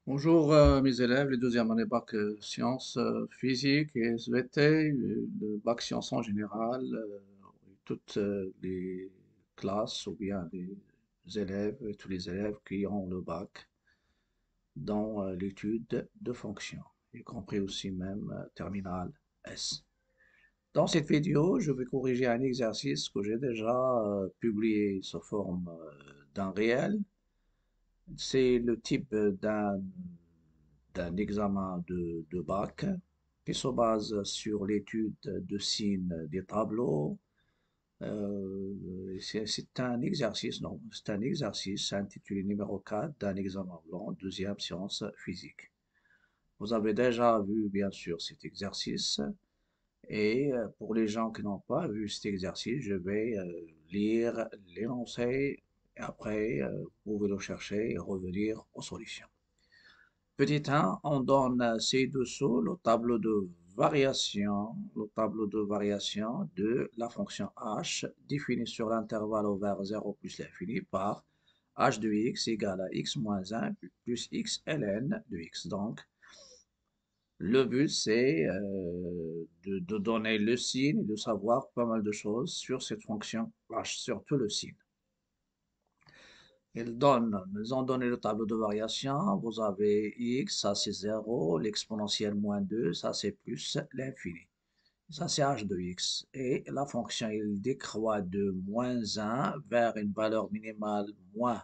Bonjour mes élèves, les deuxièmes années bac sciences physique et SVT, le bac sciences en général, toutes les classes ou bien les élèves, tous les élèves qui ont le bac dans l'étude de fonction, y compris aussi même terminale S. Dans cette vidéo, je vais corriger un exercice que j'ai déjà publié sous forme d'un réel. C'est le type d'un examen de bac qui se base sur l'étude de signes des tableaux. C'est un exercice, non, c'est un exercice intitulé numéro 4 d'un examen blanc, deuxième science physique. Vous avez déjà vu, bien sûr, cet exercice. Et pour les gens qui n'ont pas vu cet exercice, je vais lire l'énoncé et après, vous pouvez le chercher et revenir aux solutions. Petit 1, on donne ci-dessous le tableau de variation de la fonction h définie sur l'intervalle ouvert 0 plus l'infini par h de x égale à x moins 1 plus x ln de x. Donc, le but, c'est de donner le signe et de savoir pas mal de choses sur cette fonction h, surtout le signe. Ils ont donné le tableau de variation. Vous avez x, ça c'est 0, l'exponentielle moins 2, ça c'est plus l'infini. Ça c'est h de x. Et la fonction, il décroît de moins 1 vers une valeur minimale moins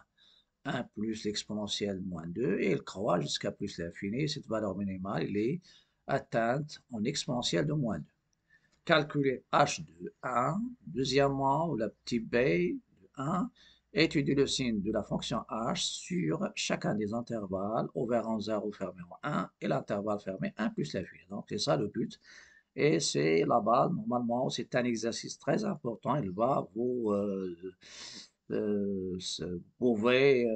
1 plus l'exponentielle moins 2, et il croît jusqu'à plus l'infini. Cette valeur minimale, elle est atteinte en exponentielle de moins 2. Calculer h de 1. Deuxièmement, la petite b de 1. Étudier le signe de la fonction h sur chacun des intervalles ouvert en 0 fermé en 1 et l'intervalle fermé 1 plus l'infini. Donc c'est ça le but. Et c'est la base. Normalement, c'est un exercice très important. Il va vous pouvez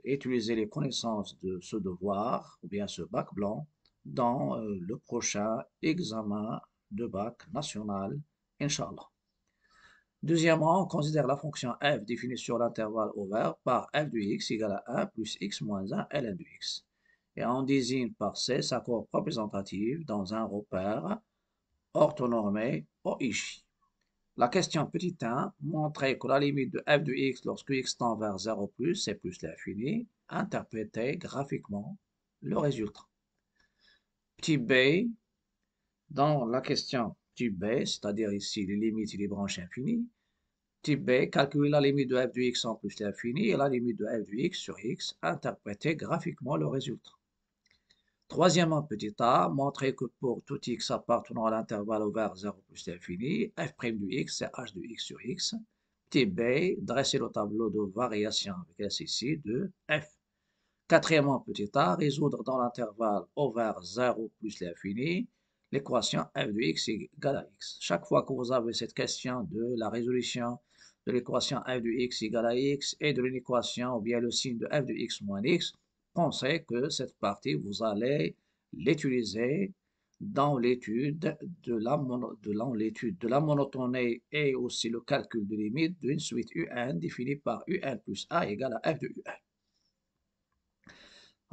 utiliser les connaissances de ce devoir ou bien ce bac blanc dans le prochain examen de bac national, Inch'Allah. Deuxièmement, on considère la fonction f définie sur l'intervalle ouvert par f de x égale à 1 plus x moins 1 ln de x. Et on désigne par c sa courbe représentative dans un repère orthonormé OIJ. La question petit 1 montrait que la limite de f de x lorsque x tend vers 0 plus, c'est plus l'infini, interpréter graphiquement le résultat. Petit b, dans la question petit b, c'est-à-dire ici les limites et les branches infinies, petit b, calculer la limite de f de x en plus l'infini et la limite de f de x sur x, interpréter graphiquement le résultat. Troisièmement, petit a, montrer que pour tout x appartenant à l'intervalle ouvert 0 plus l'infini, f' de x, c'est h de x sur x. Petit b, dresser le tableau de variation avec S ici de f. Quatrièmement, petit a, résoudre dans l'intervalle ouvert 0 plus l'infini l'équation f de x égale à x. Chaque fois que vous avez cette question de la résolution de l'équation f de x égale à x et de l'équation ou bien le signe de f de x moins x, pensez que cette partie, vous allez l'utiliser dans l'étude de la monotonie et aussi le calcul de limite d'une suite UN définie par UN plus A égale à f de UN.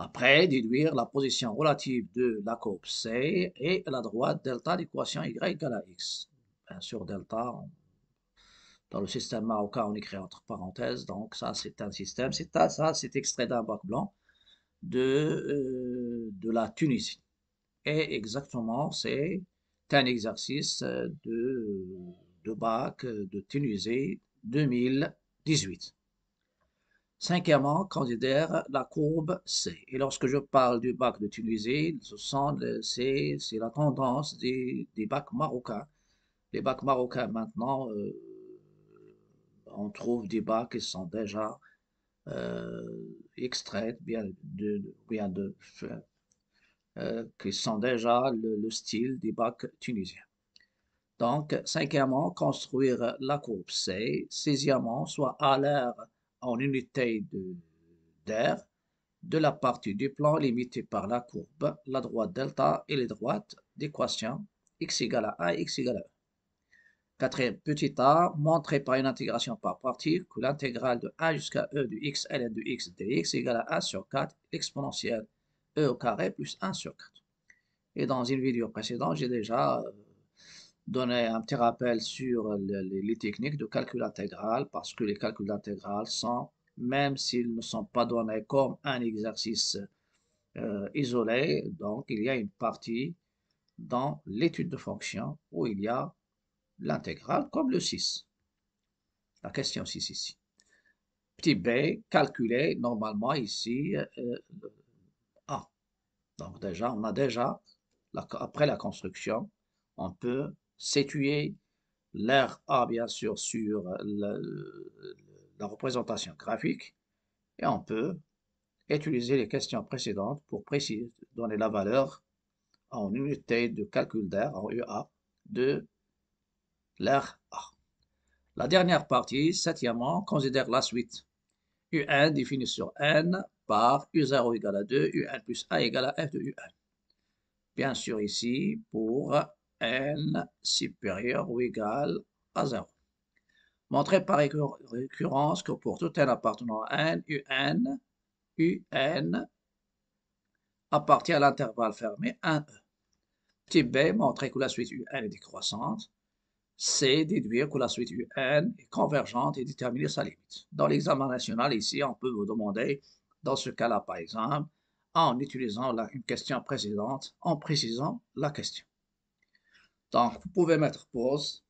Après, déduire la position relative de la courbe C et la droite delta d'équation y égale à x. Bien sûr, delta, dans le système marocain, on écrit entre parenthèses, donc ça c'est un système, ça c'est extrait d'un bac blanc de la Tunisie. Et exactement, c'est un exercice de bac de Tunisie 2018. Cinquièmement, considère la courbe C. Et lorsque je parle du bac de Tunisie, c'est la tendance des bacs marocains. Les bacs marocains maintenant, on trouve des bacs qui sont déjà extraits, qui sont déjà le style des bacs tunisiens. Donc, cinquièmement, construire la courbe C. Sixièmement, soit à l'air en unité d'air de la partie du plan limitée par la courbe, la droite delta et les droites d'équation x égale à 1, x égale à 1. Quatrième, petit a, montrer par une intégration par partie que l'intégrale de 1 jusqu'à e de x ln de x dx égale à 1 sur 4 exponentielle e au carré plus 1 sur 4. Et dans une vidéo précédente, j'ai déjà donné un petit rappel sur les techniques de calcul intégral, parce que les calculs d'intégrale sont, même s'ils ne sont pas donnés comme un exercice isolé, donc il y a une partie dans l'étude de fonction où il y a l'intégrale comme le 6. La question 6 ici. Petit b, calculer normalement ici a. Donc déjà, on a déjà, après la construction, on peut situer l'air A bien sûr sur la représentation graphique et on peut utiliser les questions précédentes pour préciser, donner la valeur en unité de calcul d'air, en UA, de l'air A. La dernière partie, septièmement, considère la suite. UN définie sur N par U0 égale à 2, UN plus A égale à F de UN. Bien sûr ici, pour N supérieur ou égal à 0. Montrer par récurrence que pour tout N appartenant à N, UN appartient à l'intervalle fermé 1E. Petit b, montrer que la suite UN est décroissante. C, déduire que la suite UN est convergente et déterminer sa limite. Dans l'examen national, ici, on peut vous demander, dans ce cas-là, par exemple, en utilisant une question précédente, en précisant la question. Donc, vous pouvez mettre pause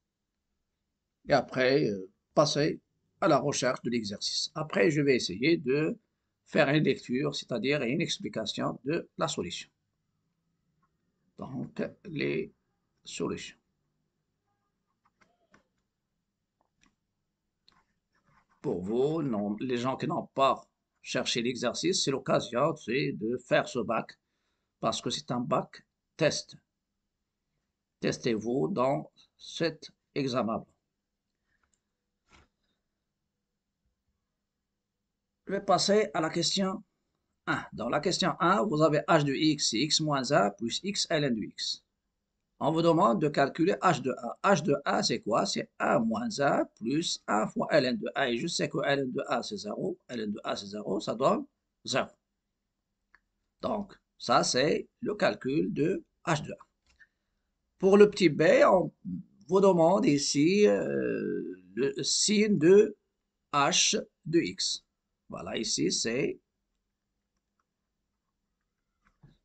et après passer à la recherche de l'exercice. Après, je vais essayer de faire une lecture, c'est-à-dire une explication de la solution. Donc, les solutions. Pour vous, non, les gens qui n'ont pas cherché l'exercice, c'est l'occasion de faire ce bac parce que c'est un bac test. Testez-vous dans cet examen. Je vais passer à la question 1. Dans la question 1, vous avez h de x, c'est x moins 1 plus x ln de x. On vous demande de calculer h de a. h de a, c'est quoi? C'est 1 moins 1 plus 1 fois ln de a. Et je sais que ln de a, c'est 0. ln de a, c'est 0. Ça donne 0. Donc, ça, c'est le calcul de h de a. Pour le petit b, on vous demande ici le signe de h de x. Voilà, ici, c'est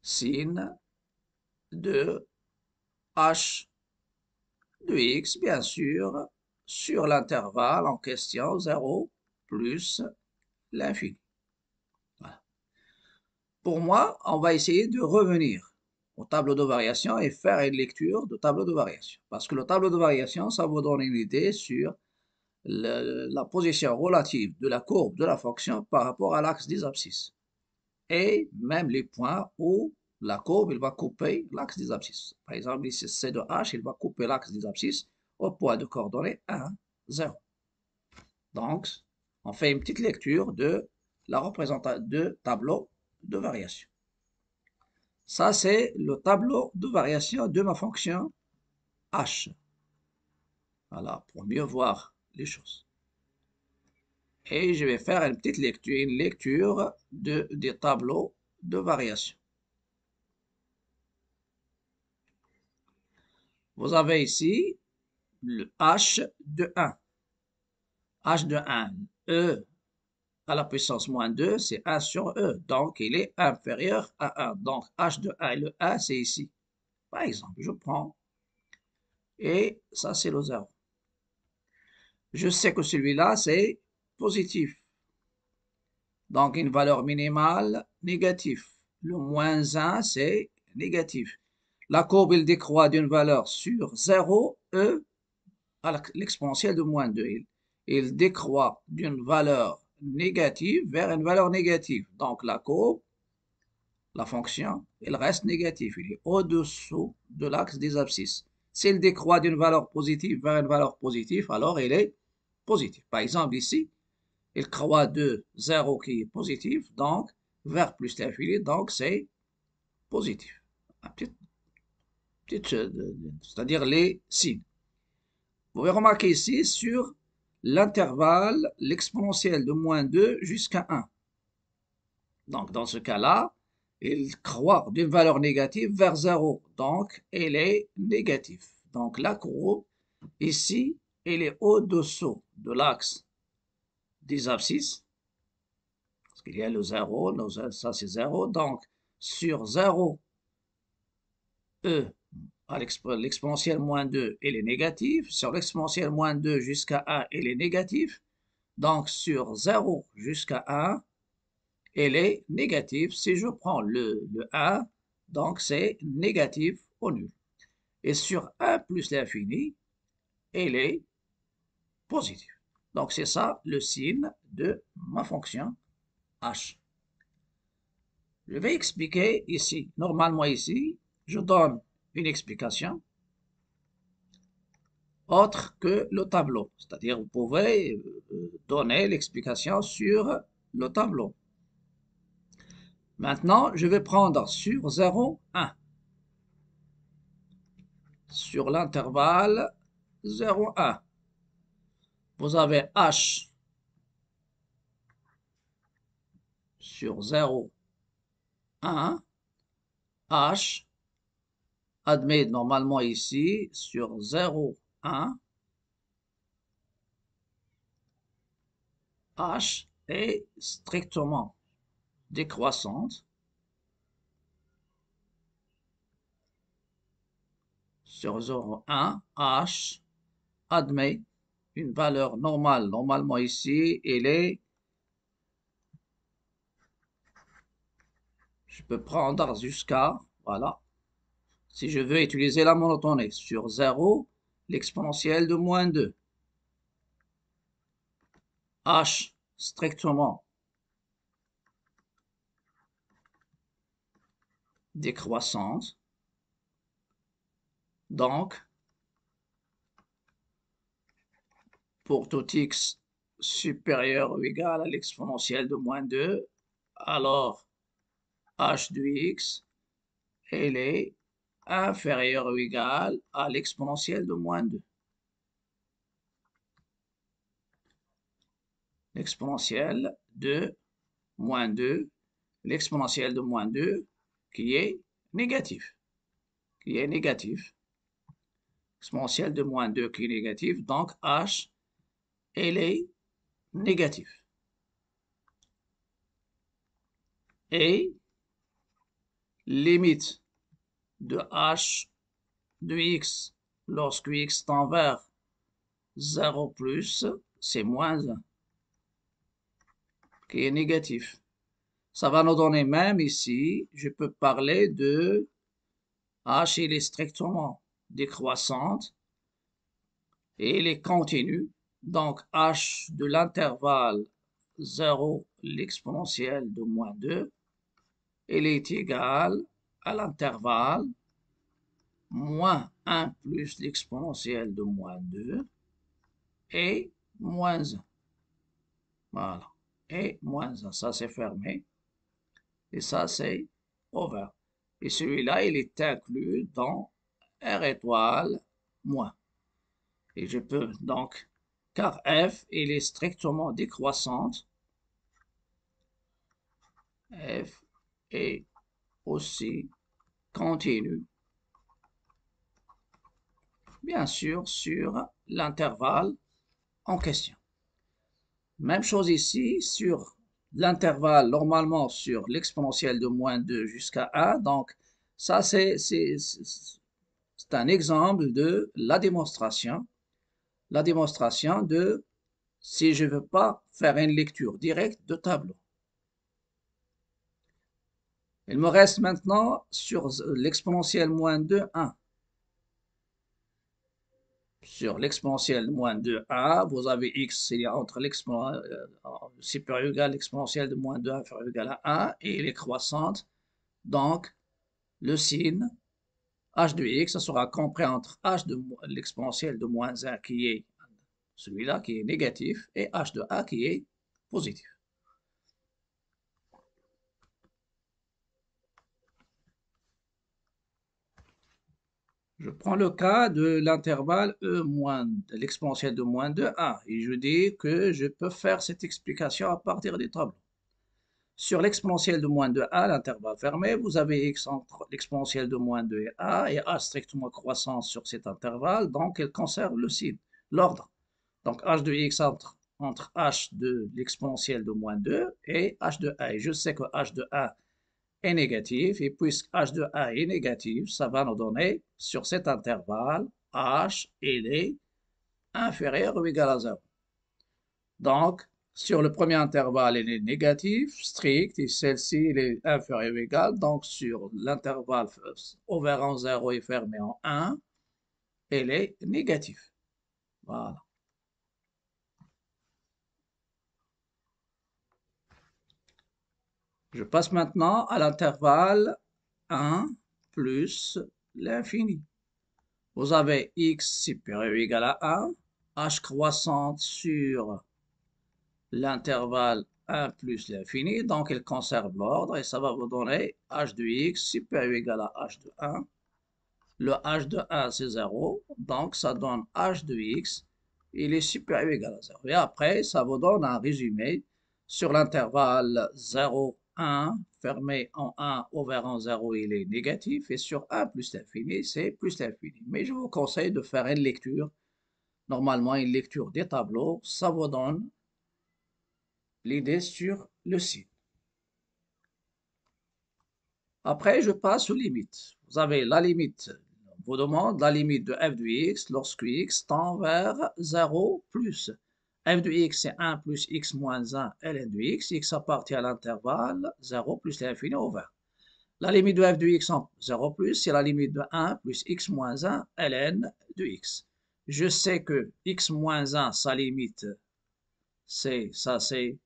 signe de h de x, bien sûr, sur l'intervalle en question, 0 plus l'infini. Voilà. Pour moi, on va essayer de revenir au tableau de variation et faire une lecture du tableau de variation. Parce que le tableau de variation, ça vous donne une idée sur la position relative de la courbe de la fonction par rapport à l'axe des abscisses. Et même les points où la courbe il va couper l'axe des abscisses. Par exemple, ici, C de H, il va couper l'axe des abscisses au point de coordonnées 1, 0. Donc, on fait une petite lecture de la représentation de tableau de variation. Ça, c'est le tableau de variation de ma fonction h. Voilà, pour mieux voir les choses. Et je vais faire une petite lecture, des tableaux de variation. Vous avez ici le h de 1. h de 1, e à la puissance moins 2, c'est 1 sur e. Donc, il est inférieur à 1. Donc, h de 1 et le 1, c'est ici. Par exemple, je prends et ça, c'est le 0. Je sais que celui-là, c'est positif. Donc, une valeur minimale négative. Le moins 1, c'est négatif. La courbe, il décroît d'une valeur sur 0, e, à l'exponentielle de moins 2. Il décroît d'une valeur négative vers une valeur négative. Donc, la courbe, la fonction, elle reste négative. Il est au-dessous de l'axe des abscisses. S'il décroît d'une valeur positive vers une valeur positive, alors il est positif. Par exemple, ici, il croît de 0 qui est positif, donc vers plus l'infini, donc c'est positif. C'est-à-dire les signes. Vous pouvez remarquer ici sur l'intervalle, l'exponentielle de moins 2 jusqu'à 1. Donc, dans ce cas-là, il croît d'une valeur négative vers 0. Donc, elle est négative. Donc, la courbe, ici, elle est au-dessous de l'axe des abscisses. Parce qu'il y a le 0, ça c'est 0. Donc, sur 0, E, à l'exponentielle moins 2, elle est négative. Sur l'exponentielle moins 2 jusqu'à 1, elle est négative. Donc, sur 0 jusqu'à 1, elle est négative. Si je prends le 1, donc c'est négatif au nul. Et sur 1 plus l'infini, elle est positive. Donc, c'est ça le signe de ma fonction h. Je vais expliquer ici. Normalement ici, je donne une explication autre que le tableau. C'est-à-dire, vous pouvez donner l'explication sur le tableau. Maintenant, je vais prendre sur 0, 1. Sur l'intervalle 0, 1. Vous avez h sur 0, 1. H, admet normalement ici sur 0, 1. H est strictement décroissante. Sur 0, 1, H admet une valeur normale. Normalement ici, elle est, je peux prendre jusqu'à, voilà, si je veux utiliser la monotonie, sur 0, l'exponentielle de moins 2. H strictement décroissante. Donc, pour tout x supérieur ou égal à l'exponentielle de moins 2, alors h de x, elle est inférieure ou égale à l'exponentielle de moins 2. L'exponentielle de moins 2, l'exponentielle de moins 2 qui est négatif. Qui est négatif. Exponentielle de moins 2 qui est négatif, donc h, elle est négative. Et limite de h de x lorsque x tend vers 0 plus, c'est moins 1, qui est négatif. Ça va nous donner même ici, je peux parler de h, il est strictement décroissante et il est continu. Donc h de l'intervalle 0, l'exponentielle de moins 2, il est égal à l'intervalle moins 1 plus l'exponentielle de moins 2 et moins 1. Voilà. Et moins 1. Ça, c'est fermé. Et ça, c'est ouvert. Et celui-là, il est inclus dans R étoile moins. Et je peux donc, car f, il est strictement décroissante. F est aussi continu. Bien sûr, sur l'intervalle en question. Même chose ici, sur l'intervalle, normalement sur l'exponentielle de moins 2 jusqu'à 1. Donc, ça, c'est un exemple de la démonstration. La démonstration de si je ne veux pas faire une lecture directe de tableau. Il me reste maintenant sur l'exponentielle moins 2, 1. Sur l'exponentielle moins 2, 1, vous avez x, il y a entre l'exponentielle supérieur ou égal à l'exponentielle de moins 2 inférieur ou égal à 1, et elle est croissante. Donc, le signe h de x, ça sera compris entre h de l'exponentielle de moins 1 qui est celui-là qui est négatif et h de a qui est positif. Je prends le cas de l'intervalle de l'exponentielle de moins de 1 et je dis que je peux faire cette explication à partir des tableaux. Sur l'exponentielle de moins de a, l'intervalle fermé, vous avez x entre l'exponentielle de moins de a et a strictement croissant sur cet intervalle, donc elle conserve le signe, l'ordre. Donc h de x entre h de l'exponentielle de moins 2 et h de a. Et je sais que h de a est négatif, et puisque h de a est négatif, ça va nous donner, sur cet intervalle, h est inférieur ou égal à 0. Donc, sur le premier intervalle, elle est négative, strict, et celle-ci, elle est inférieure ou égale. Donc, sur l'intervalle ouvert en 0 et fermé en 1, elle est négative. Voilà. Je passe maintenant à l'intervalle 1 plus l'infini. Vous avez x supérieur ou égal à 1, h croissante sur l'intervalle 1 plus l'infini, donc il conserve l'ordre et ça va vous donner h de x supérieur ou égal à h de 1. Le h de 1 c'est 0, donc ça donne h de x, il est supérieur ou égal à 0. Et après, ça vous donne un résumé sur l'intervalle 0, 1, fermé en 1, ouvert en 0, il est négatif, et sur 1 plus l'infini, c'est plus l'infini. Mais je vous conseille de faire une lecture, normalement une lecture des tableaux, ça vous donne l'idée sur le site. Après, je passe aux limites. Vous avez la limite, on vous demande la limite de f de x lorsque x tend vers 0 plus. F de x c'est 1 plus x moins 1 ln de x. X appartient à l'intervalle 0 plus l'infini ouvert. La limite de f de x en 0 plus, c'est la limite de 1 plus x moins 1 ln de x. Je sais que x moins 1, sa limite, c'est ça, c'est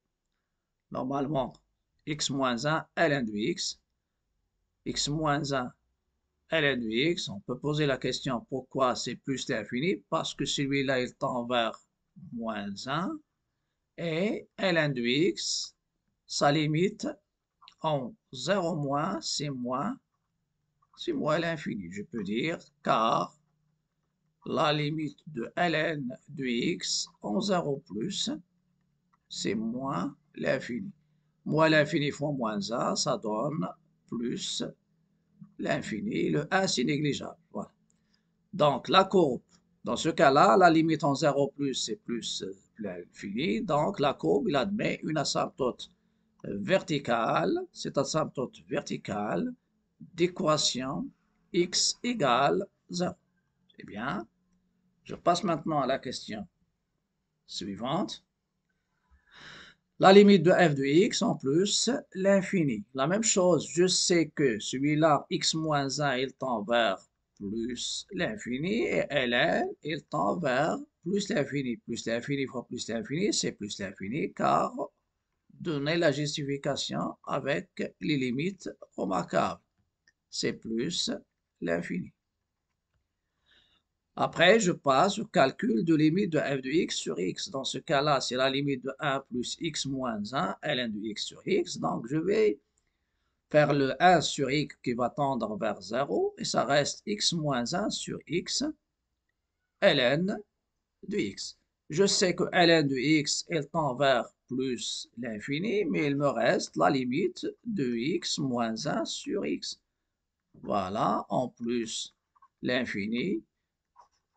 normalement x moins 1 ln de x. X moins 1 ln de x, on peut poser la question pourquoi c'est plus l'infini, parce que celui-là il tend vers moins 1 et ln de x, sa limite en 0 moins, c'est moins l'infini, je peux dire, car la limite de ln de x en 0 plus, c'est moins l'infini. Moins l'infini fois moins 1, ça donne plus l'infini. Le 1, c'est négligeable. Voilà. Donc, la courbe, dans ce cas-là, la limite en 0 plus, c'est plus l'infini. Donc, la courbe, il admet une asymptote verticale, cette asymptote verticale d'équation x égale 0. Eh bien, je passe maintenant à la question suivante. La limite de f de x en plus l'infini. La même chose, je sais que celui-là, x moins 1, il tend vers plus l'infini et ln, il tend vers plus l'infini. Plus l'infini fois plus l'infini, c'est plus l'infini car donner la justification avec les limites remarquables. C'est plus l'infini. Après, je passe au calcul de limite de f de x sur x. Dans ce cas-là, c'est la limite de 1 plus x moins 1, ln de x sur x. Donc, je vais faire le 1 sur x qui va tendre vers 0, et ça reste x moins 1 sur x, ln de x. Je sais que ln de x, elle tend vers plus l'infini, mais il me reste la limite de x moins 1 sur x. Voilà, en plus l'infini.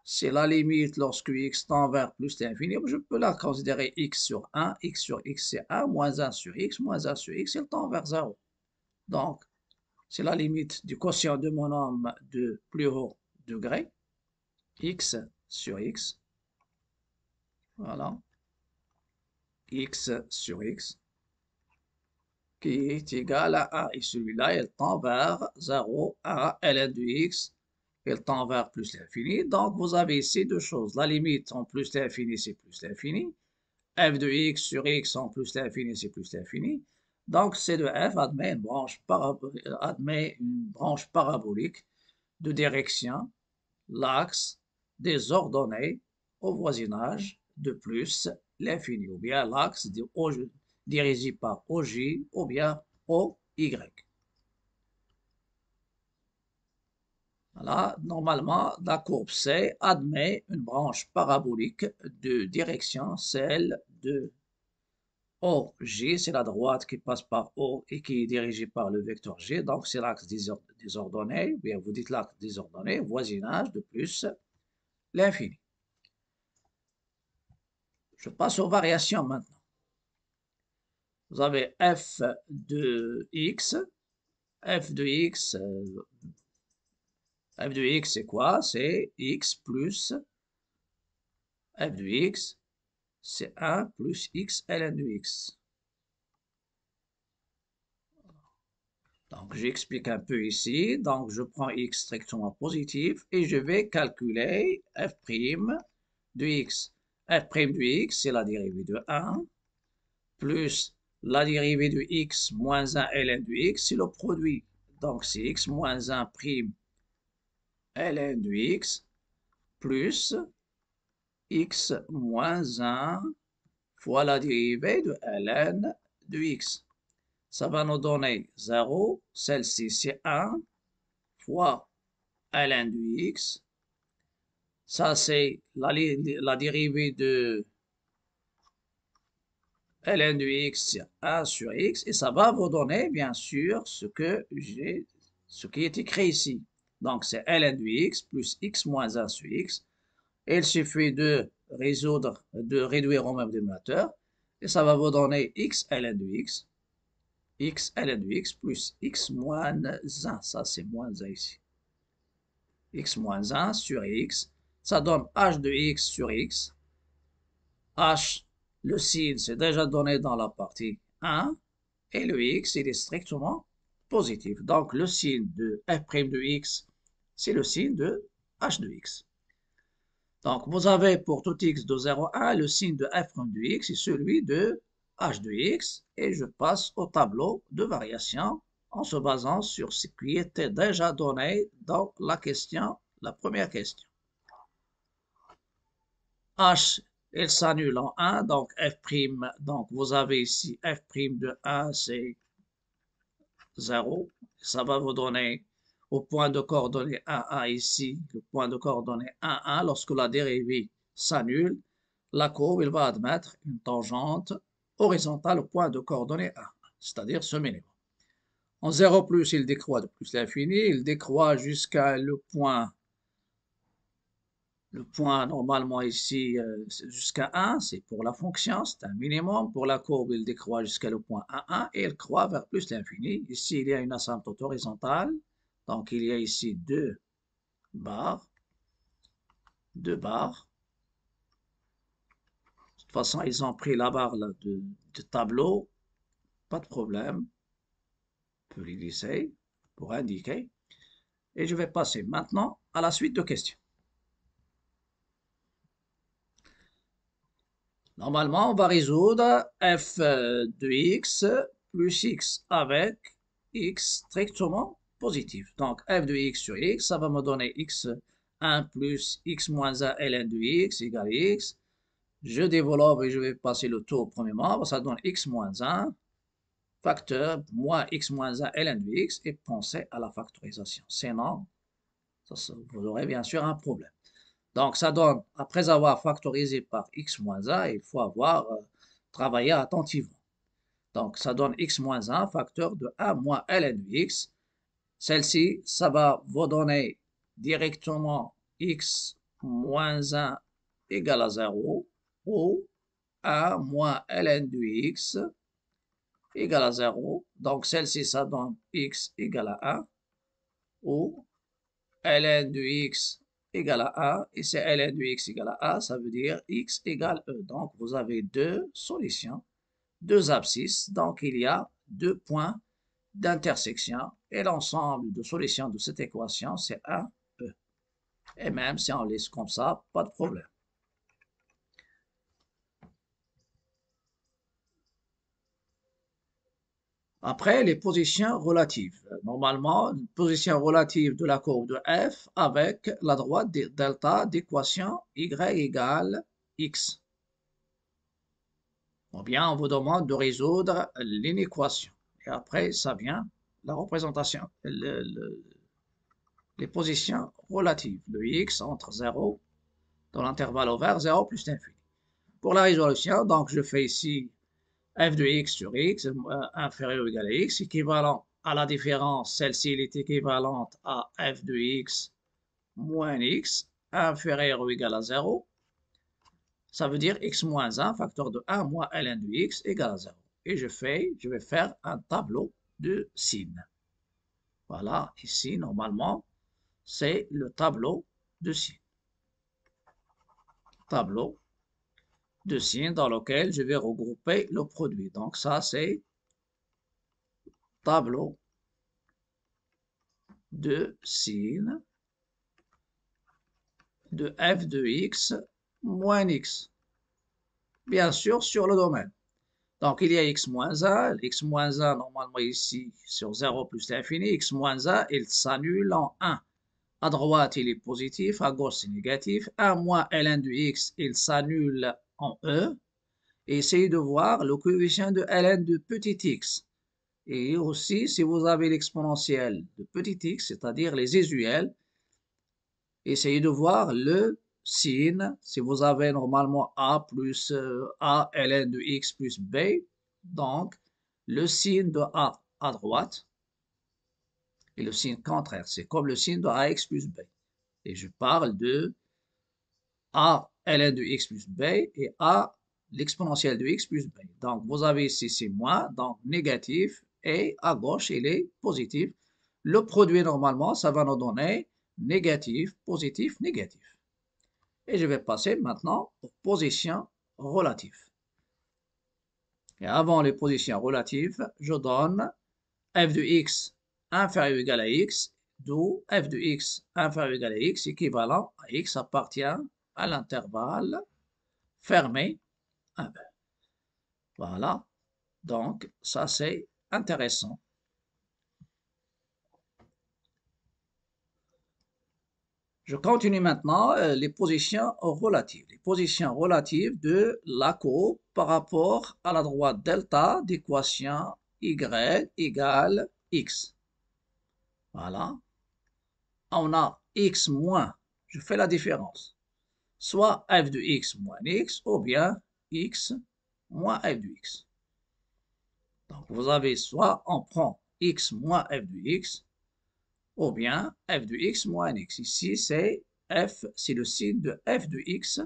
C'est la limite lorsque x tend vers plus l'infini. Je peux la considérer x sur 1. X sur x, c'est 1, moins 1 sur x, moins 1 sur x, elle tend vers 0. Donc, c'est la limite du quotient de mon nombre de plus haut degré, x sur x. Voilà. X sur x, qui est égal à 1. Et celui-là, il tend vers 0, 1, ln de x, il tend vers plus l'infini. Donc, vous avez ici deux choses. La limite en plus l'infini, c'est plus l'infini. F de x sur x en plus l'infini, c'est plus l'infini. Donc, C de f admet une branche parabolique de direction, l'axe des ordonnées au voisinage de plus l'infini, ou bien l'axe dirigé par OJ, ou bien OY. Voilà, normalement, la courbe C admet une branche parabolique de direction, celle de OJ, c'est la droite qui passe par O et qui est dirigée par le vecteur G, donc c'est l'axe des ordonnées, ou bien vous dites l'axe des ordonnées, voisinage de plus l'infini. Je passe aux variations maintenant. Vous avez f de x, f de x, f de x c'est quoi? C'est x plus f de x, c'est 1 plus x ln de x. Donc, j'explique un peu ici. Donc, je prends x strictement positif et je vais calculer f' de x. f' de x, c'est la dérivée de 1, plus la dérivée de x moins 1 ln de x, c'est le produit. Donc, c'est x moins 1 prime ln de x, plus x moins 1 fois la dérivée de ln de x. Ça va nous donner 0, celle-ci c'est 1, fois ln de x. Ça, c'est la dérivée de ln de x, c'est 1 sur x. Et ça va vous donner, bien sûr, ce qui est écrit ici. Donc, c'est ln de x plus x moins 1 sur x. Et il suffit de réduire au même dénominateur. Et ça va vous donner x ln de x. X ln de x plus x moins 1. Ça, c'est moins 1 ici. X moins 1 sur x, ça donne h de x sur x. H, le signe, c'est déjà donné dans la partie 1, et le x, il est strictement positif. Donc, le signe de f' de x, c'est le signe de h de x. Donc, vous avez pour tout x de 0 à 1, le signe de f' de x est celui de h de x, et je passe au tableau de variation en se basant sur ce qui était déjà donné dans la question, la première question. H, il s'annule en 1, donc f', donc vous avez ici f' de 1, c'est 0. Ça va vous donner au point de coordonnées 1, 1 ici, le point de coordonnées 1, 1, lorsque la dérivée s'annule, la courbe, il va admettre une tangente horizontale au point de coordonnées 1, c'est-à-dire ce minimum. En 0 plus, il décroît de plus l'infini, il décroît jusqu'à le point normalement ici jusqu'à 1, c'est pour la fonction, c'est un minimum. Pour la courbe, il décroît jusqu'à le point 1, 1 et il croît vers plus l'infini. Ici, il y a une asymptote horizontale, donc il y a ici deux barres. De toute façon, ils ont pris la barre là, de tableau, pas de problème. On peut les glisser pour indiquer. Et je vais passer maintenant à la suite de questions. Normalement, on va résoudre f de x plus x avec x strictement positif. Donc, f de x sur x, ça va me donner x1 plus x moins 1 ln de x égale x. Je développe et je vais passer le tout au premier membre. Ça donne x moins 1 facteur moins x moins 1 ln de x et pensez à la factorisation. Sinon, vous aurez bien sûr un problème. Donc, ça donne, après avoir factorisé par x moins 1, il faut avoir travaillé attentivement. Donc, ça donne x moins 1, facteur de 1 moins ln de x. Celle-ci, ça va vous donner directement x moins 1 égale à 0 ou 1 moins ln de x égale à 0. Donc, celle-ci, ça donne x égale à 1 ou ln de x égale à 1, et c'est ln de x égale à 1, ça veut dire x égale e. Donc, vous avez deux solutions, deux abscisses, donc il y a deux points d'intersection, et l'ensemble de solutions de cette équation, c'est 1, e. Et même si on laisse comme ça, pas de problème. Après, les positions relatives. Normalement, une position relative de la courbe de f avec la droite delta d'équation y égale x. Ou bien on vous demande de résoudre l'inéquation. Et après, ça vient la représentation, les positions relatives de x entre 0, dans l'intervalle ouvert, 0 plus l'infini. Pour la résolution, donc je fais ici f de x sur x inférieur ou égal à x, équivalent à la différence, celle-ci est équivalente à f de x moins x inférieur ou égal à 0. Ça veut dire x moins 1, facteur de 1 moins ln de x égale à 0. Et je vais faire un tableau de signes. Voilà, ici, normalement, c'est le tableau de signes. Tableau de signes dans lequel je vais regrouper le produit. Donc ça, c'est tableau de signes de f de x moins x. Bien sûr, sur le domaine. Donc, il y a x moins 1. X moins 1, normalement, ici, sur 0 plus l'infini. X moins 1, il s'annule en 1. À droite, il est positif. À gauche, c'est négatif. 1 moins ln de x, il s'annule en e. Et essayez de voir le coefficient de ln de petit x. Et aussi, si vous avez l'exponentielle de petit x, c'est-à-dire les usuels, essayez de voir le signe. Si vous avez normalement a plus a ln de x plus b, donc le signe de a à droite et le signe contraire, c'est comme le signe de ax plus b. Et je parle de a ln de x plus b et a l'exponentielle de x plus b. Donc vous avez ici c'est moins, donc négatif, et à gauche il est positif. Le produit normalement, ça va nous donner négatif, positif, négatif. Et je vais passer maintenant aux positions relatives. Et avant les positions relatives, je donne f de x inférieur ou égal à x, d'où f de x inférieur ou égal à x équivalent à x appartient à l'intervalle fermé 1. Voilà, donc ça c'est intéressant. Je continue maintenant les positions relatives. Les positions relatives de la courbe par rapport à la droite delta d'équation y égale x. Voilà. On a x moins, je fais la différence, soit f de x moins x ou bien x moins f de x. Donc vous avez soit on prend x moins f de x ou bien f de x moins x. Ici, c'est f, c'est le signe de f de x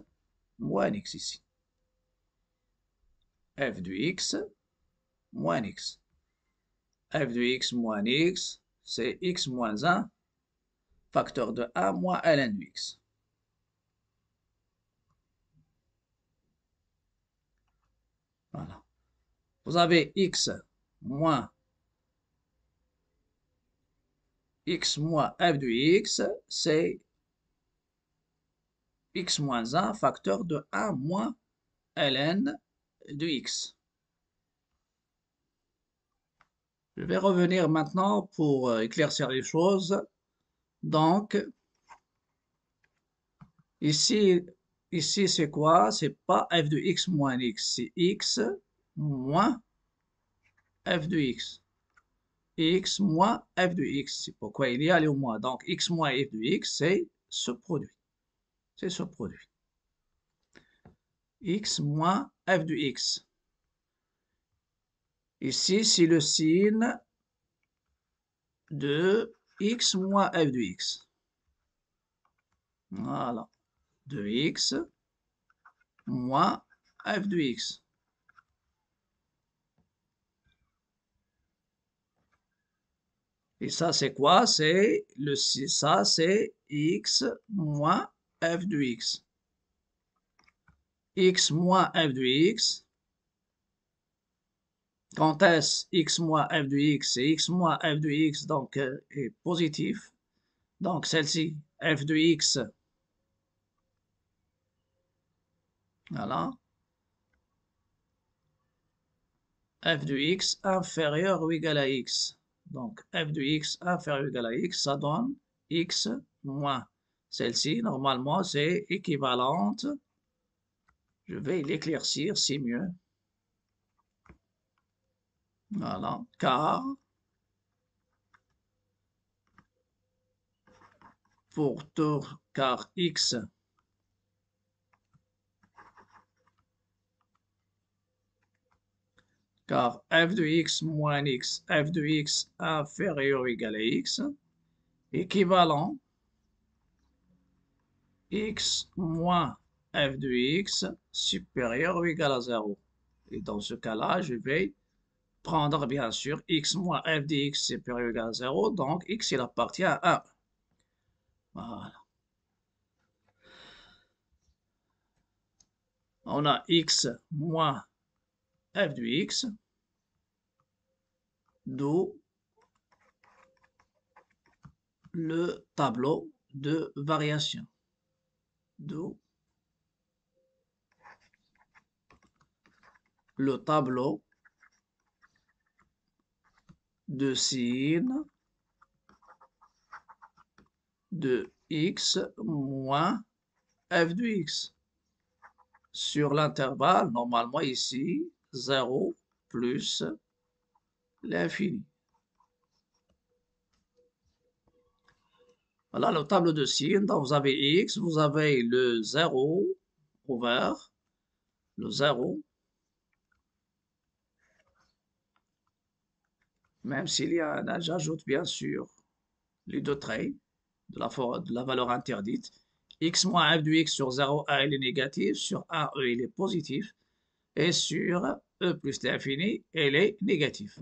moins x ici. F de x moins x. F de x moins x, c'est x moins 1, facteur de 1 moins ln de x. Voilà. Vous avez x moins f de x, c'est x moins 1, facteur de 1 moins ln de x. Je vais revenir maintenant pour éclaircir les choses. Donc, ici c'est quoi? C'est pas f de x moins x, c'est x moins f de x. X moins f de x. C'est pourquoi il y a le moins. Donc, x moins f de x, c'est ce produit. C'est ce produit. X moins f de x. Ici, c'est le signe de x moins f de x. Voilà. De x moins f de x. Et ça, c'est quoi? Ça, c'est x moins f de x. X moins f de x. Quand est-ce x moins f de x? C'est x moins f de x, donc est positif. Donc celle-ci, f de x. Voilà. F de x inférieur ou égal à x. Donc f de x inférieur ou égal à x, ça donne x moins. Celle-ci, normalement, c'est équivalente. Je vais l'éclaircir, c'est mieux. Voilà, car pour tout car x car f de x moins x, f de x inférieur ou égal à x, équivalent x moins f de x supérieur ou égal à 0. Et dans ce cas-là, je vais prendre bien sûr x moins f de x supérieur ou égal à 0, donc x il appartient à 1. Voilà. On a x moins f de x, d'où le tableau de variation. D'où le tableau de sin de x moins f de x sur l'intervalle, normalement ici, 0 plus l'infini. Voilà le tableau de sin, donc vous avez x, vous avez le 0 ouvert, le 0, même s'il y a un, j'ajoute bien sûr les deux traits de la valeur interdite. X moins f de x sur 0,1 il est négatif, sur 1e il est positif, et sur e plus l'infini il est négatif.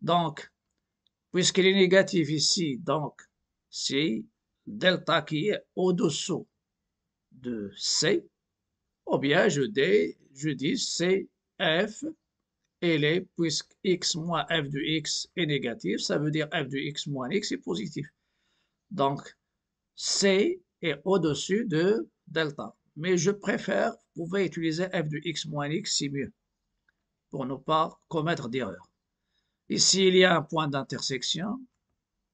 Donc, puisqu'il est négatif ici, donc c'est delta qui est au-dessous de C, ou bien je dis C, F, elle est, puisque x moins f de x est négatif, ça veut dire f de x moins x est positif. Donc, C est au-dessus de delta. Mais je préfère, vous pouvez utiliser f de x moins x, c'est mieux, pour ne pas commettre d'erreur. Ici, il y a un point d'intersection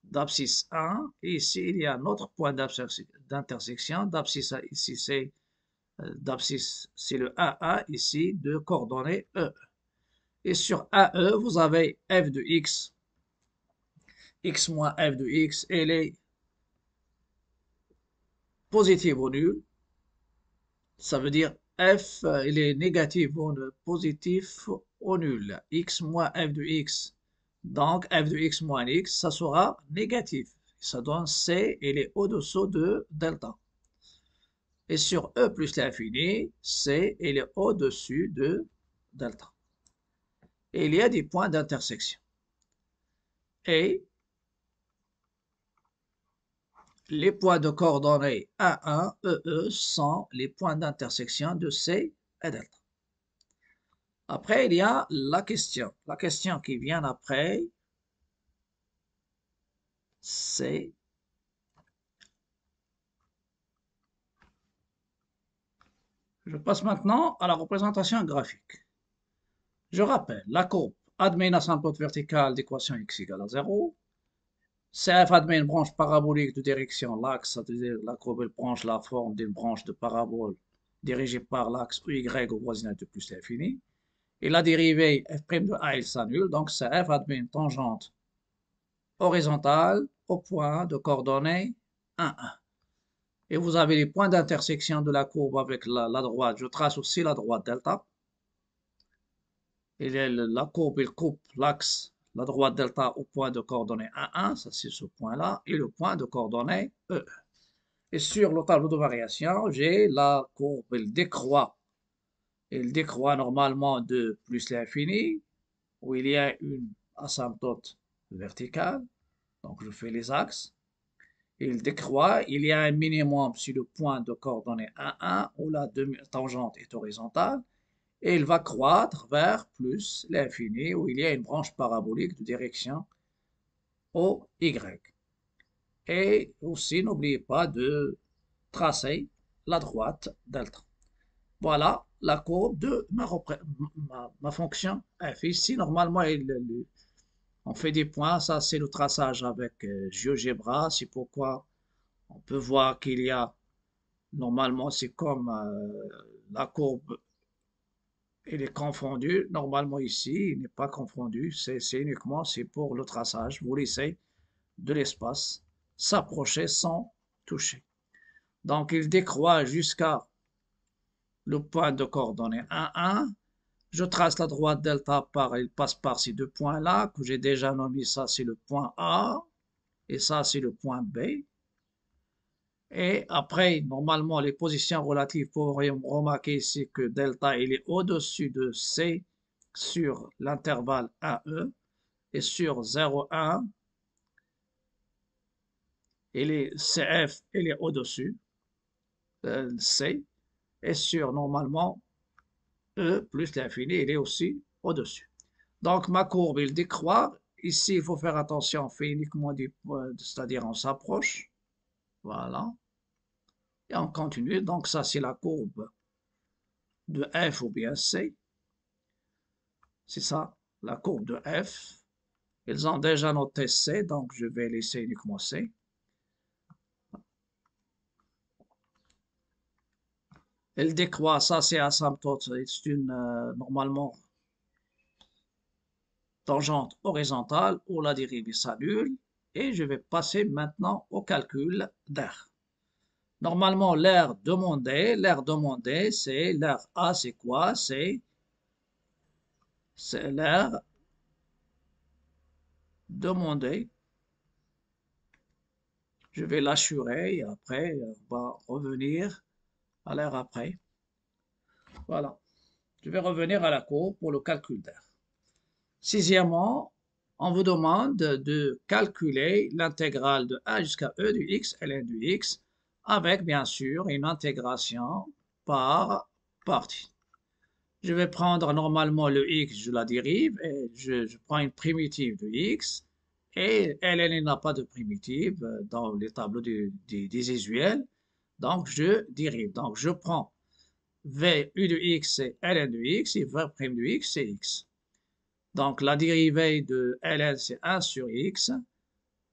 d'abscisse 1, et ici, il y a un autre point d'intersection d'abscisse, ici c'est d'abscisse, c'est le AA, ici, de coordonnées E. Et sur AE, vous avez f de x, x moins f de x, elle est positive ou nulle. Ça veut dire f, il est négatif ou positif ou nul. X moins f de x. Donc, f de x moins x, ça sera négatif. Ça donne C, il est au-dessous de delta. Et sur E plus l'infini, C, il est au-dessus de delta. Et il y a des points d'intersection. Et les points de coordonnées A1, EE sont les points d'intersection de C et delta. Après, il y a la question. La question qui vient après, c'est je passe maintenant à la représentation graphique. Je rappelle, la courbe admet une asymptote verticale d'équation x égale à 0. CF admet une branche parabolique de direction l'axe, c'est-à-dire la courbe elle branche la forme d'une branche de parabole dirigée par l'axe y au voisinage de plus l'infini. Et la dérivée f' de a, il s'annule, donc CF admet une tangente horizontale au point de coordonnées 1, 1. Et vous avez les points d'intersection de la courbe avec la droite. Je trace aussi la droite delta. Et la courbe, il coupe l'axe, la droite delta au point de coordonnées 1, 1. Ça, c'est ce point-là. Et le point de coordonnées E. Et sur le tableau de variation, j'ai la courbe, elle décroît. Elle décroît normalement de plus l'infini, où il y a une asymptote verticale. Donc, je fais les axes. Il décroît, il y a un minimum sur le point de coordonnées 1, 1, où la tangente est horizontale, et il va croître vers plus l'infini, où il y a une branche parabolique de direction OY. Et aussi, n'oubliez pas de tracer la droite delta. Voilà la courbe de ma fonction f. Ici, normalement, on fait des points. Ça, c'est le traçage avec GeoGebra. C'est pourquoi on peut voir qu'il y a, normalement, c'est comme la courbe, elle est confondue. Normalement, ici, il n'est pas confondu. C'est uniquement, c'est pour le traçage. Vous laissez de l'espace s'approcher sans touché. Donc, il décroît jusqu'à le point de coordonnées 1, 1. Je trace la droite delta il passe par ces deux points-là, que j'ai déjà nommé. Ça, c'est le point A, et ça, c'est le point B. Et après, normalement, les positions relatives, pour remarquer ici que delta, il est au-dessus de C sur l'intervalle 1E, et sur 0, 1, il est CF, il est au-dessus, C, et sur, normalement, E plus l'infini, il est aussi au-dessus. Donc, ma courbe, il décroît. Ici, il faut faire attention, on fait uniquement c'est-à-dire on s'approche. Voilà. Et on continue. Donc, ça, c'est la courbe de F ou bien C. C'est ça, la courbe de F. Ils ont déjà noté C, donc je vais laisser uniquement C. Elle décroît, ça c'est asymptote, c'est une, normalement, tangente horizontale où la dérivée s'annule. Et je vais passer maintenant au calcul d'air. Normalement, l'air demandé, c'est l'air A, c'est quoi? C'est l'air demandé. Je vais l'assurer et après, on va revenir à l'air après. Voilà. Je vais revenir à la courbe pour le calcul d'air. Sixièmement, on vous demande de calculer l'intégrale de a jusqu'à e du x ln du x avec bien sûr une intégration par partie. Je vais prendre normalement le x, je la dérive et je prends une primitive de x et ln n'a pas de primitive dans les tableaux des usuels. Donc je dérive. Donc je prends v u de x c'est ln de x et v' de x c'est x. Donc, la dérivée de ln, c'est 1 sur x.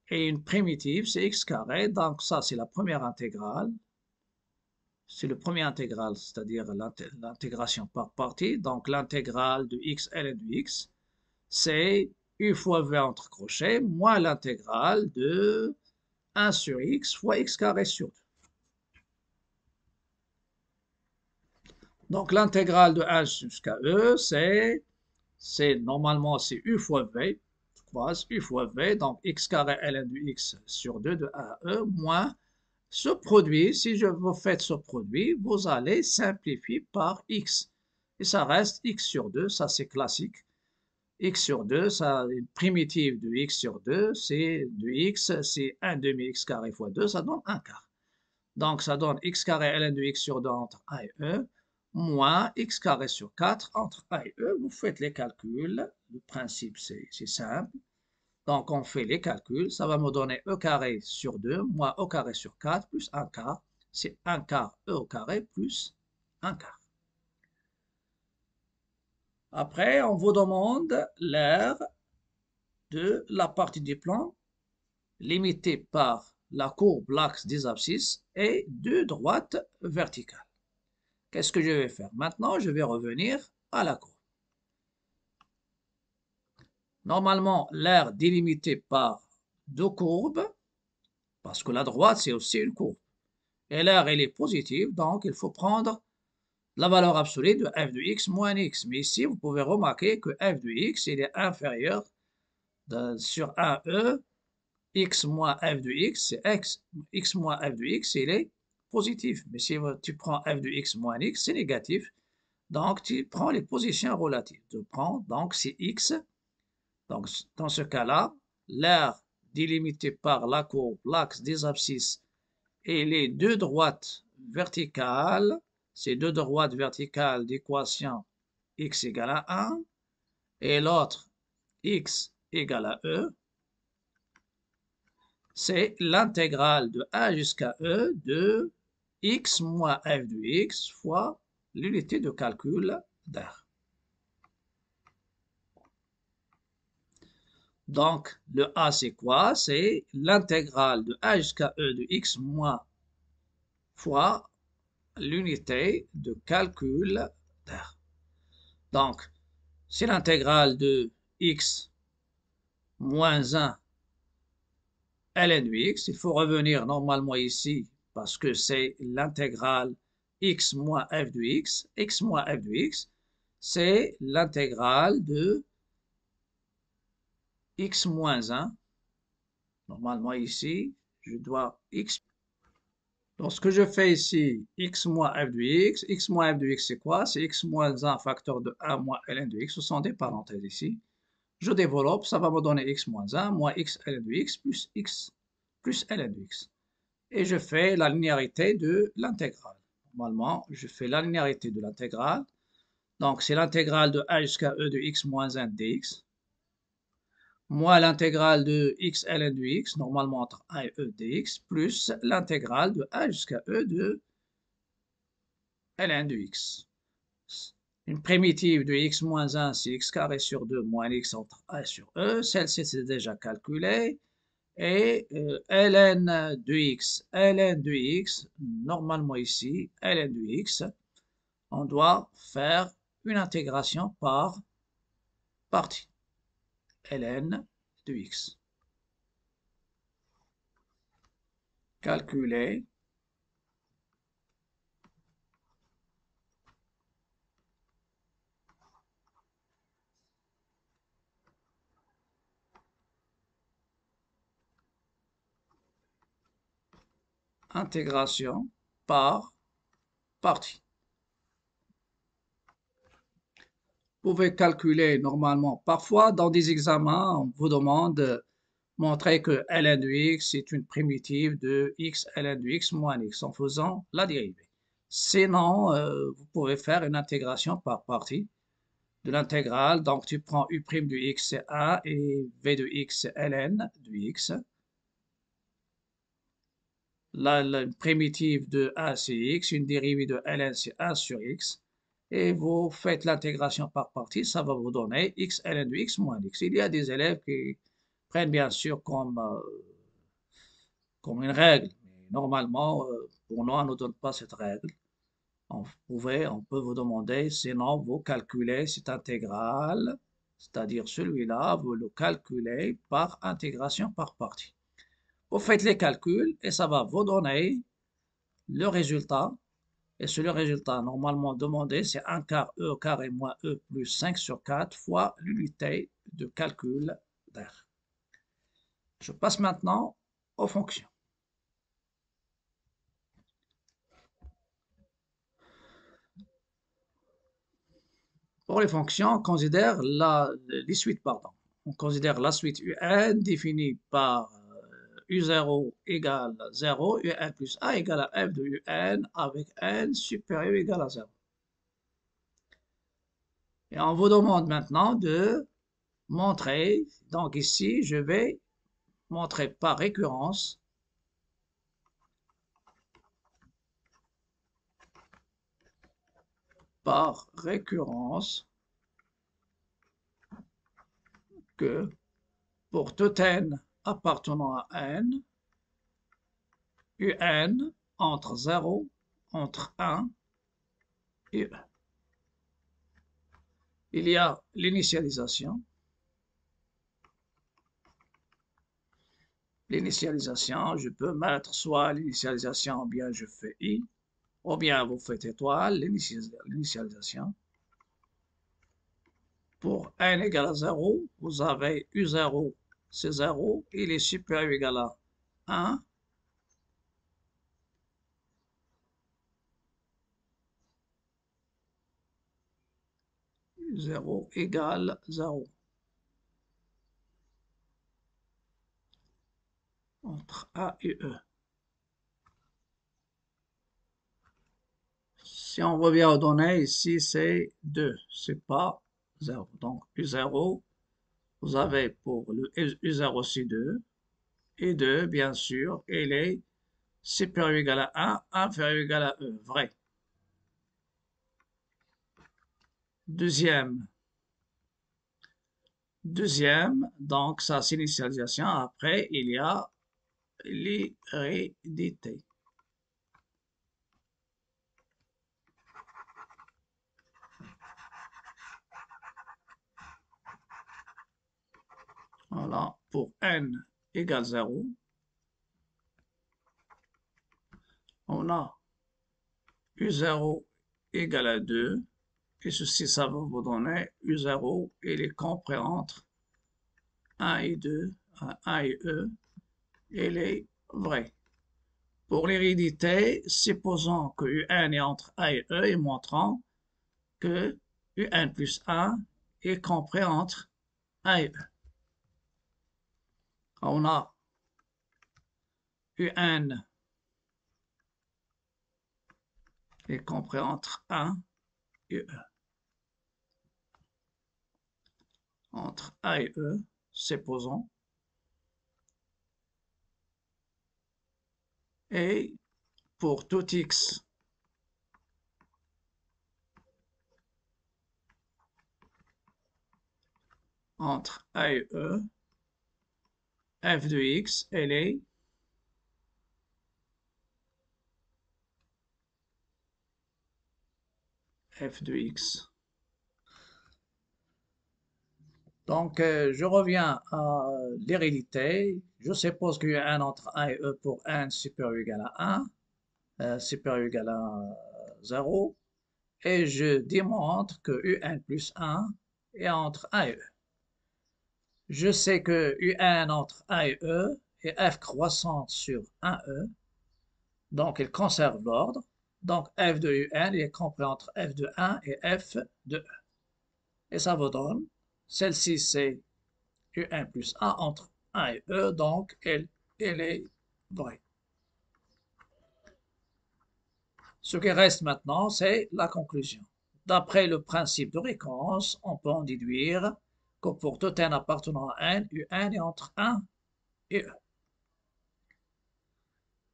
Et une primitive, c'est x carré. Donc, ça, c'est la première intégrale. C'est le premier intégral, c'est-à-dire l'intégration par partie. Donc, l'intégrale de x ln de x, c'est u fois v entre crochets, moins l'intégrale de 1 sur x fois x carré sur 2. Donc, l'intégrale de 1 jusqu'à e, normalement, c'est u fois v, u fois v, donc x carré ln de x sur 2 de 1 à e, moins ce produit. Si vous faites ce produit, vous allez simplifier par x. Et ça reste x sur 2, ça c'est classique. X sur 2, ça, une primitive de x sur 2, c'est de x, c'est 1 demi x carré fois 2, ça donne 1 quart. Donc ça donne x carré ln de x sur 2 entre a et e, moins x carré sur 4 entre a et e. Vous faites les calculs. Le principe, c'est simple. Donc, on fait les calculs. Ça va me donner e carré sur 2 moins e carré sur 4 plus 1 quart. C'est 1 quart e au carré plus 1 quart. Après, on vous demande l'aire de la partie du plan limitée par la courbe, l'axe des abscisses et deux droites verticales. Qu'est-ce que je vais faire? Maintenant, je vais revenir à la courbe. Normalement, l'aire délimitée par deux courbes, parce que la droite, c'est aussi une courbe. Et l'aire, elle est positive, donc il faut prendre la valeur absolue de f de x moins x. Mais ici, vous pouvez remarquer que f de x, il est inférieur sur 1e, x moins f de x, c'est x moins f de x, il est positif. Mais si tu prends f de x moins x, c'est négatif. Donc, tu prends les positions relatives. Tu prends, donc, c'est x. Donc, dans ce cas-là, l'aire délimitée par la courbe, l'axe des abscisses et les deux droites verticales, ces deux droites verticales d'équation x égale à 1 et l'autre x égale à e, c'est l'intégrale de a jusqu'à e de x moins f de x fois l'unité de calcul d'air. Donc, le a, c'est quoi? C'est l'intégrale de a jusqu'à e de x moins fois l'unité de calcul d'air. Donc, c'est l'intégrale de x moins 1 ln de x. Il faut revenir normalement ici parce que c'est l'intégrale x moins f de x. X moins f de x, c'est l'intégrale de x moins 1. Normalement ici, je dois x. Donc ce que je fais ici, x moins f de x moins f de x c'est quoi? C'est x moins 1 facteur de 1 moins ln de x. Ce sont des parenthèses ici. Je développe, ça va me donner x moins 1 moins x ln de x plus ln de x. Et je fais la linéarité de l'intégrale. Normalement, je fais la linéarité de l'intégrale. Donc, c'est l'intégrale de a jusqu'à e de x moins 1 dx, moins l'intégrale de x ln de x, normalement entre a et e dx, plus l'intégrale de a jusqu'à e de ln de x. Une primitive de x moins 1, c'est x carré sur 2 moins x entre a sur e. Celle-ci, c'est déjà calculé. Et ln de x, normalement ici, ln de x, on doit faire une intégration par partie. ln de x. Calculer intégration par partie. Vous pouvez calculer normalement. Parfois, dans des examens, on vous demande de montrer que ln de x est une primitive de x ln de x moins x en faisant la dérivée. Sinon, vous pouvez faire une intégration par partie de l'intégrale. Donc, tu prends u' de x c'est a et v de x c'est ln de x. La primitive de a c'est x, une dérivée de ln c'est a sur x. Et vous faites l'intégration par partie, ça va vous donner x ln de x moins x. Il y a des élèves qui prennent bien sûr comme une règle. Mais normalement, pour nous, on ne donne pas cette règle. On peut vous demander, sinon vous calculez cette intégrale, c'est-à-dire celui-là, vous le calculez par intégration par partie. Vous faites les calculs et ça va vous donner le résultat. Et sur le résultat normalement demandé, c'est 1 quart e carré moins e plus 5 sur 4 fois l'unité de calcul d'R. Je passe maintenant aux fonctions. Pour les fonctions, on considère les suites, pardon. On considère la suite un définie par u0 égale 0, un plus a égale à f de un avec n supérieur ou égal à 0. Et on vous demande maintenant de montrer, donc ici, je vais montrer par récurrence que pour tout n appartenant à n, un entre 0, entre 1 et 1. Il y a l'initialisation. L'initialisation, je peux mettre soit l'initialisation, ou bien je fais i, ou bien vous faites étoile, l'initialisation. Pour n égale à 0, vous avez u0, c'est 0, il est supérieur ou égal à 1. U0 égale 0. Entre A et E. Si on revient aux données, ici c'est 2, c'est pas 0. Donc U0, vous avez pour le U0 c'est 2, et 2, bien sûr, il est supérieur ou égal à 1, inférieur ou égal à E, vrai. Deuxième, donc ça c'est l'initialisation. Après, il y a l'hérédité. Voilà, pour n égale 0, On a U0 égale à 2, et ceci, ça va vous donner U0, il est compris entre 1 et 2, 1 et E, il est vrai. Pour l'hérédité, supposons que UN est entre A et E et montrons que UN plus 1 est compris entre A et E. On a UN est compris entre 1 et E. Entre A et E, supposons. Et pour tout X entre A et E, f de X, elle est f de X. Donc, je reviens à l'hérédité. Je suppose qu'il y a un entre 1 et E pour n supérieur ou égal à 1, supérieur ou égal à 0. Et je démontre que UN plus 1 est entre 1 et E. Je sais que UN entre 1 et E est f croissante sur 1E. Donc, il conserve l'ordre. Donc, f de UN est compris entre f de 1 et f de E. Et ça vous donne, celle-ci c'est UN plus 1 entre 1 et E, donc elle est vraie. Ce qui reste maintenant, c'est la conclusion. D'après le principe de récurrence, on peut en déduire que pour tout n appartenant à n, UN est entre 1 et E.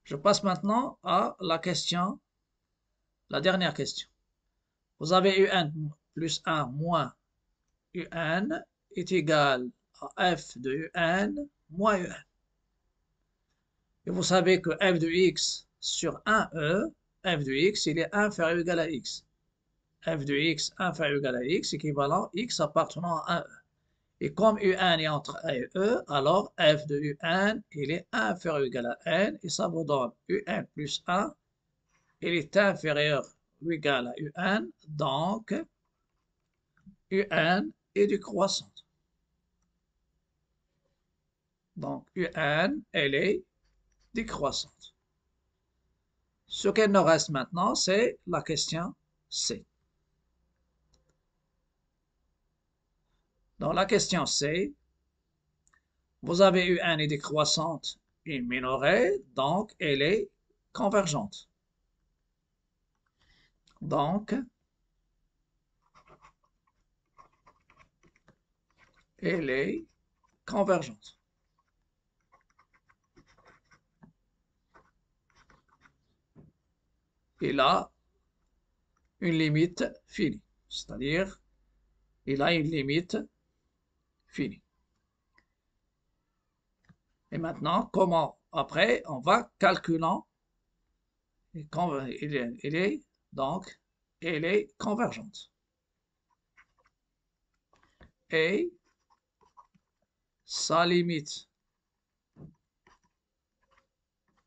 Je passe maintenant à la question, la dernière question. Vous avez UN plus 1 moins UN est égal à f de UN moins UN. Et vous savez que f de x sur 1e, f de x, il est inférieur ou égal à x. F de x inférieur ou égal à x, équivalent x appartenant à 1e. Et comme un est entre a et e, alors f de un, il est inférieur ou égal à n, et ça vous donne un plus 1, il est inférieur ou égal à un, donc un est décroissante. Donc un, elle est décroissante. Ce qu'il nous reste maintenant, c'est la question C. Dans la question C, vous avez eu un est décroissante et minorée, donc elle est convergente. Donc, elle est convergente. Il a une limite finie, c'est-à-dire il a une limite finie. Et maintenant, comment? Après, on va calculant. Elle est donc, elle est convergente. Et sa limite,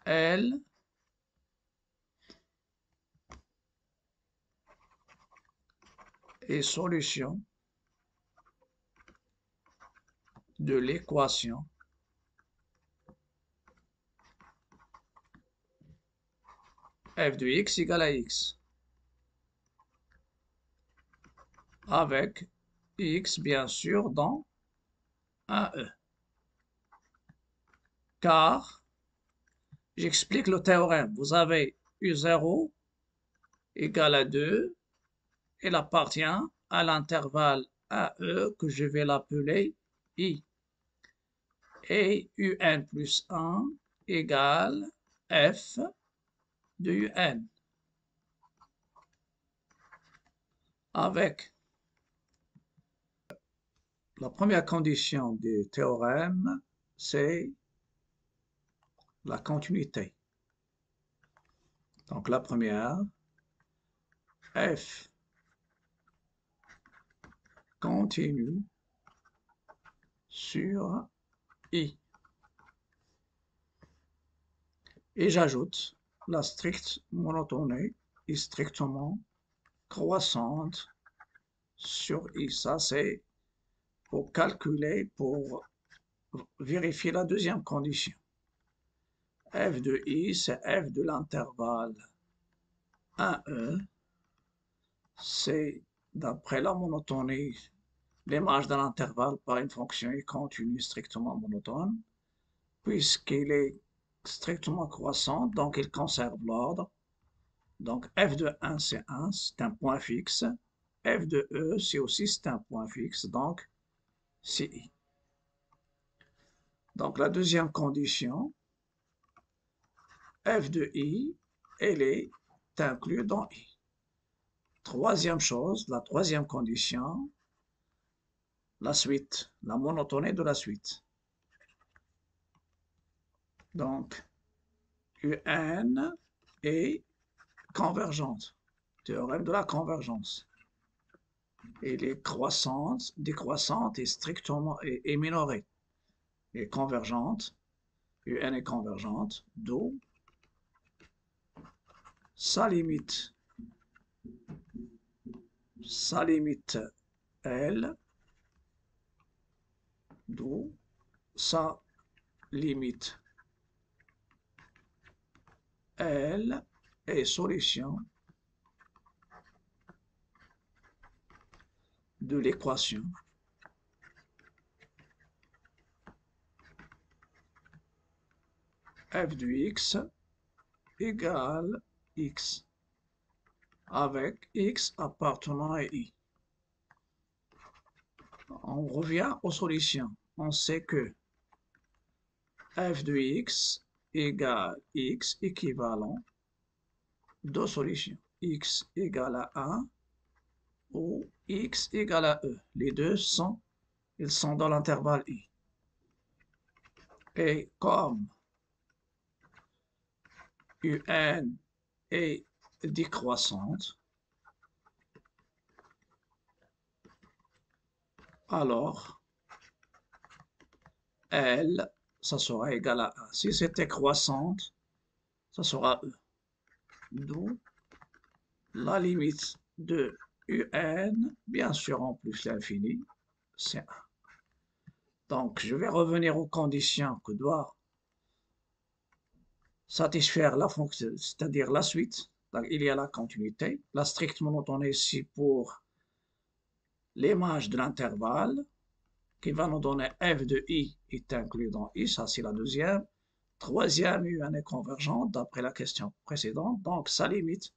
elle, est solution de l'équation f de x égale à x, avec x bien sûr dans 1e. Car, j'explique le théorème, vous avez u0 égale à 2, il appartient à l'intervalle AE que je vais l'appeler I. Et UN plus 1 égale F de UN. Avec la première condition du théorème, c'est la continuité. Donc la première, F continue sur I. Et j'ajoute la stricte monotonie est strictement croissante sur I. Ça, c'est pour calculer, pour vérifier la deuxième condition. F de I, c'est F de l'intervalle 1E. C'est, d'après la monotonie, l'image de l'intervalle par une fonction I continue strictement monotone. Puisqu'il est strictement croissant, donc il conserve l'ordre. Donc f de 1, c'est 1, c'est un point fixe. F de E, c'est aussi un point fixe, donc c'est I. Donc la deuxième condition, f de I, elle est inclue dans I. Troisième chose, la troisième condition, la suite, la monotonie de la suite. Donc, UN est convergente, théorème de la convergence. Elle est croissante, décroissante et strictement et minorée. Elle est convergente, UN est convergente, d'où sa limite L, d'où sa limite L est solution de l'équation f de x égale x avec x appartenant à I. On revient aux solutions. On sait que f de x égale x équivalent deux solutions. X égale à 1 ou x égale à E. Les deux sont dans l'intervalle I. Et comme UN est décroissante, alors L, ça sera égal à 1. Si c'était croissante, ça sera E. D'où la limite de UN, bien sûr en plus l'infini, c'est 1. Donc je vais revenir aux conditions que doit satisfaire la fonction, c'est-à-dire la suite. Donc, il y a la continuité, la stricte monotonie ici pour l'image de l'intervalle, qui va nous donner f de I est inclus dans I, ça c'est la deuxième. Troisième, UN est convergente, d'après la question précédente, donc sa limite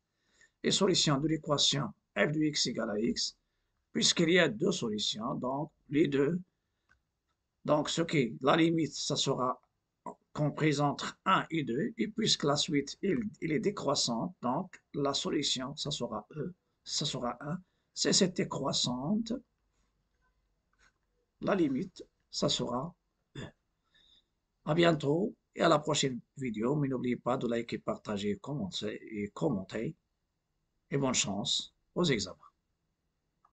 est solution de l'équation f de x égale à x, puisqu'il y a deux solutions, donc les deux. Donc ce qui est la limite, ça sera comprise entre 1 et 2, et puisque la suite il est décroissante, donc la solution, ça sera E, ça sera 1. C'est cette décroissante, la limite, ça sera E. À bientôt et à la prochaine vidéo, mais n'oubliez pas de liker, partager, commenter et bonne chance aux examens.